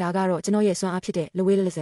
ဒါကတော့ကျွန်တော်ရဲ့စွမ်းအားဖြစ်တဲ့ Lewis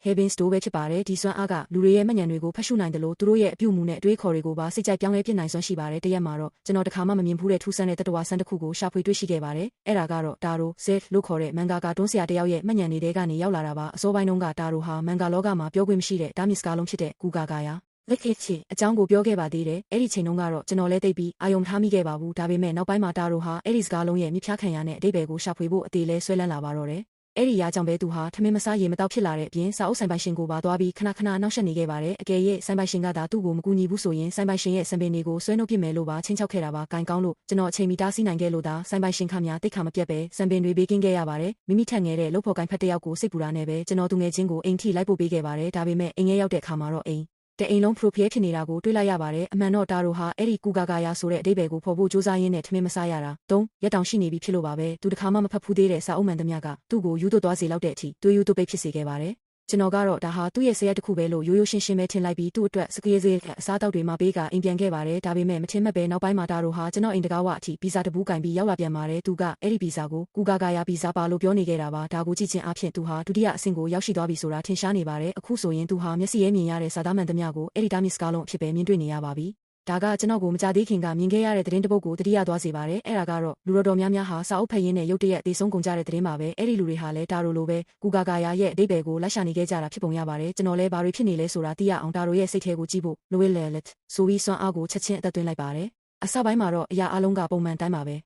Heaven Store ပဲဖြစ်ပါတယ်ဒီစွမ်းအားကလူတွေရဲ့မှတ်ဉာဏ်တွေကိုဖတ်ရှုနိုင်တယ်လို့သူတို့ရဲ့အပြုအမူနဲ့အတွေးခေါ်တွေကိုပါစိတ်ကြိုက်ပြောင်းလဲပြစ်နိုင်စွမ်းရှိပါတယ်တရက်မှာတော့ကျွန်တော်တခါမှမမြင်ဘူးတဲ့ထူးဆန်းတဲ့တတဝါဆန်းတစ်ခုကိုရှာဖွေတွေ့ရှိခဲ့ပါတယ်အဲ့ဒါကတော့တာရို Z လို့ခေါ်တဲ့မန်ဂါကာတွန်းဆရာတယောက်ရဲ့မှတ်ဉာဏ်တွေထဲကနေရောက်လာတာပါအစောပိုင်းတုန်းကတာရိုဟာမန်ဂါလောကမှာပြောခွင့်မရှိတဲ့တာမစ်စကားလုံးဖြစ်တဲ့ကူဂါဂါယာလက်ခေချီအကြောင်းကိုပြောခဲ့ပါသေးတယ်အဲ့ဒီချိန်တုန်းကတော့ကျွန်တော်လည်းသိပြီးအာယုံထားမိခဲ့ပါဘူးဒါပေမဲ့နောက်ပိုင်းမှာတာရိုဟာအဲ့ဒီစကားလုံးရဲ့မြစ်ဖျားခံရတဲ့အဓိပ္ပာယ်ကိုရှာဖွေဖို့အသေးလဲဆွဲလန်းလာပါတော့တယ်အဲ့ဒီရာကြောင့်ပဲသူဟာထမင်းမစားရေမတောက်ဖြစ်လာတဲ့အပြင်စာအုပ်ဆိုင်ပိုင်ရှင်ကိုပါသွားပြီးခဏခဏနှောက်ယှက်နေခဲ့ပါတယ်အကယ်၍ဆိုင်ပိုင်ရှင်ကသာသူ့ကိုမကူညီဘူးဆိုရင်ဆိုင်ပိုင်ရှင်ရဲ့စံပင်တွေကိုဆွဲနှုတ်ပစ်မယ်လို့ပါချင်းချောက်ခဲ့တာပါဂိုင်ကောင်းလို့ကျွန်တော်အချိန်မီတားဆီးနိုင်ခဲ့လို့သာဆိုင်ပိုင်ရှင်ခမများတိတ်ခါမပြတ်ပဲစံပင်တွေဘေးကင်းခဲ့ရပါတယ်မိမိထက်ငယ်တဲ့လုပ်ဖို့ဂိုင်ဖက်တစ်ယောက်ကိုစိတ်ပူတာနဲ့ပဲကျွန်တော်သူငယ်ချင်းကိုအိမ်ထိလိုက်ပို့ပေးခဲ့ပါတယ်ဒါပေမဲ့အိမ်ထဲရောက်တဲ့အခါမှာတော့အိမ်တဲ့အိမ်လုံး profile ဖြစ်နေတာကိုတွေ့လိုက်ရပါတယ်အမှန်တော့တာရိုဟာအဲ့ဒီကူဂါဂါယာဆိုတဲ့အဓိပ္ပာယ်ကိုဖော်ဖို့စူးစမ်းရင်းနဲ့ထမင်းမစားရတာ၃ရက်တောင်ရှိနေပြီဖြစ်လို့ပါပဲသူတခါမှမဖတ်ဖူးသေးတဲ့စာအုပ်မှန်သမျှကသူ့ကိုယူသွတ်သွားစေလောက်တဲ့အထိတွေးယူသွတ်ပိတ်ဖြစ်စေခဲ့ပါတယ်ကျွန်တော်ကတော့ဒါဟာသူ့ရဲ့ဆရာတစ်ခုပဲလို့ရိုးရိုးရှင်းရှင်းပဲထင်လိုက်ပြီးသူ့အတွက်စကရေစေးအစားတောက်တွေမှာပေးကအိမ်ပြန်ခဲ့ပါတယ်ဒါပေမဲ့မထင်မှတ်ပဲနောက်ပိုင်းမှာတာရိုဟာကျွန်တော်အိမ်တကားဝအထိဗီဇာတပူးကင်ပြီးရောက်လာပြန်ပါတယ်သူကအဲ့ဒီဗီဇာကိုကူဂါဂါယာဗီဇာပါလို့ပြောနေခဲ့တာပါဒါကိုကြည့်ချင်းအဖြစ်သူဟာဒုတိယအဆင့်ကိုရောက်ရှိသွားပြီဆိုတာထင်ရှားနေပါတယ်အခုဆိုရင်သူဟာမျက်စိရဲမြင်ရတဲ့စာသားမှန်သမျှကိုအဲ့ဒီတာမစ်စကားလုံးအဖြစ်ပဲမြင်တွေ့နေရပါပြီဒါကကျွန်တော်ကိုမကြသေးခင်ကမြင်ခဲ့ရတဲ့သတင်းတစ်ပုဒ်ကိုတတိယသွားစေပါတယ်အဲ့ဒါကတော့လူတော်များများဟာစာအုပ်ဖတ်ရင်းနဲ့ရုတ်တရက်အသေးဆုံးကုန်ကြတဲ့သတင်းပါပဲအဲ့ဒီလူတွေဟာလည်းတာရိုလိုပဲကူဂါဂါယာရဲ့အဓိပ္ပာယ်ကိုလိုက်ရှာနေခဲ့ကြတာဖြစ်ပုံရပါတယ်ကျွန်တော်လည်းဘာတွေဖြစ်နေလဲဆိုတာသိရအောင်တာရိုရဲ့စိတ်ထဲကိုကြည့်ဖို့ Louis Lelet ဆိုပြီးစွမ်းအားကိုချက်ချင်းအသက်သွင်းလိုက်ပါတယ်အစပိုင်းမှာတော့အရာအလုံးကပုံမှန်တိုင်းပါပဲ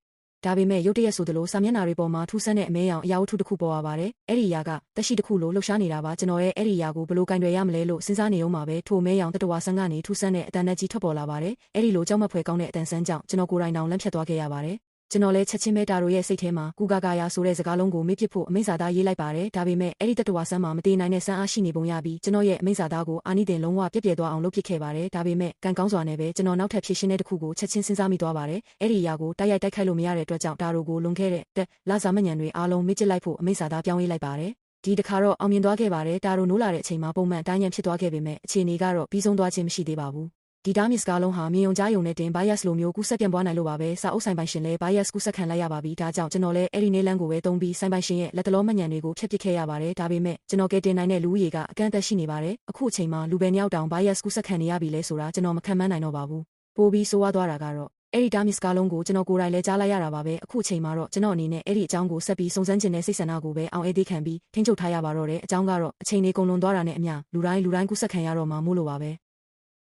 ဒါပေမဲ့ရုတ်တရက်ဆိုသလိုစာမျက်နှာတွေပေါ်မှာထူးဆန်းတဲ့အမဲရောင်အရာဝတ္ထုတစ်ခုပေါ်လာပါတယ်။အဲ့ဒီအရာကတက်ရှိတစ်ခုလိုလှုပ်ရှားနေတာပါကျွန်တော်ရဲ့အဲ့ဒီအရာကိုဘယ်လိုကင်တွယ်ရမလဲလို့စဉ်းစားနေအောင်ပါပဲထိုမဲရောင်တတဝါဆန်းကနေထူးဆန်းတဲ့အတန်နဲ့ကြီးထွက်ပေါ်လာပါတယ်။အဲ့ဒီလိုကြောက်မက်ဖွယ်ကောင်းတဲ့အတန်ဆန်းကြောင့်ကျွန်တော်ကိုယ်တိုင်တောင်လန့်ဖြတ်သွားခဲ့ရပါတယ်။ကျွန်တော်လည်းချက်ချင်းပဲတာရိုရဲ့စိတ်ထဲမှာကူဂါဂါယာဆိုတဲ့စကားလုံးကိုမေ့ပစ်ဖို့အမိန့်စာသားရေးလိုက်ပါတယ်ဒါပေမဲ့အဲ့ဒီတတဝါဆန်းမှာမတည်နိုင်တဲ့ဆန်းအားရှိနေပုံရပြီးကျွန်တော်ရဲ့အမိန့်စာသားကိုအာနိသင်လုံးဝပြည့်ပြည့်သွားအောင်လုပ်ပစ်ခဲ့ပါတယ်ဒါပေမဲ့ကံကောင်းစွာနဲ့ပဲကျွန်တော်နောက်ထပ်ဖြည့်ရှင်းတဲ့တစ်ခုကိုချက်ချင်းစဉ်းစားမိသွားပါတယ်အဲ့ဒီအရာကိုတိုက်ရိုက်တိုက်ခိုက်လို့မရတဲ့အတွက်ကြောင့်တာရိုကိုလွန်ခဲ့တဲ့လာစာမညံတွေအားလုံးမေ့ကျစ်လိုက်ဖို့အမိန့်စာသားပြောင်းရေးလိုက်ပါတယ်ဒီတစ်ခါတော့အောင်မြင်သွားခဲ့ပါတယ်တာရိုနိုးလာတဲ့အချိန်မှာပုံမှန်တိုင်းရန်ဖြစ်သွားခဲ့ပေမဲ့အခြေအနေကတော့ပြီးဆုံးသွားခြင်းမရှိသေးပါဘူးဒီတာမစ်စကားလုံးဟာမြင်ုံကြားယုံနဲ့တင် bias လိုမျိုးကူးဆက်ပြန်ပွားနိုင်လို့ပါပဲစာအုပ်ဆိုင်ပိုင်ရှင်လည်း bias ကူးဆက်ခံလိုက်ရပါပြီဒါကြောင့်ကျွန်တော်လည်းအဲ့ဒီနေလန်းကိုပဲသုံးပြီးဆိုင်ပိုင်ရှင်ရဲ့လက်တလုံးမှတ်ဉာဏ်တွေကိုဖျက်ပစ်ခဲ့ရပါတယ်ဒါပေမဲ့ကျွန်တော်ကတင်နိုင်တဲ့လူဦးရေကအကန့်အသတ်ရှိနေပါတယ်အခုအချိန်မှာလူပဲနှစ်ယောက်တောင် bias ကူးဆက်ခံနေရပြီလဲဆိုတာကျွန်တော်မခံမှန်းနိုင်တော့ပါဘူးပိုပြီးဆိုးဝါးသွားတာကတော့အဲ့ဒီတာမစ်စကားလုံးကိုကျွန်တော်ကိုယ်တိုင်လည်းကြားလိုက်ရတာပါပဲအခုအချိန်မှာတော့ကျွန်တော်အနေနဲ့အဲ့ဒီအကြောင်းကိုဆက်ပြီးစုံစမ်းခြင်းနဲ့စိတ်ဆန္ဒကိုပဲအောင်အေးသေးခံပြီးထိန်းချုပ်ထားရပါတော့တယ်အကြောင်းကတော့အချိန်လေးကုန်လွန်သွားတာနဲ့အမျှလူတိုင်းကူးဆက်ခံရတော့မှမို့လို့ပါပဲ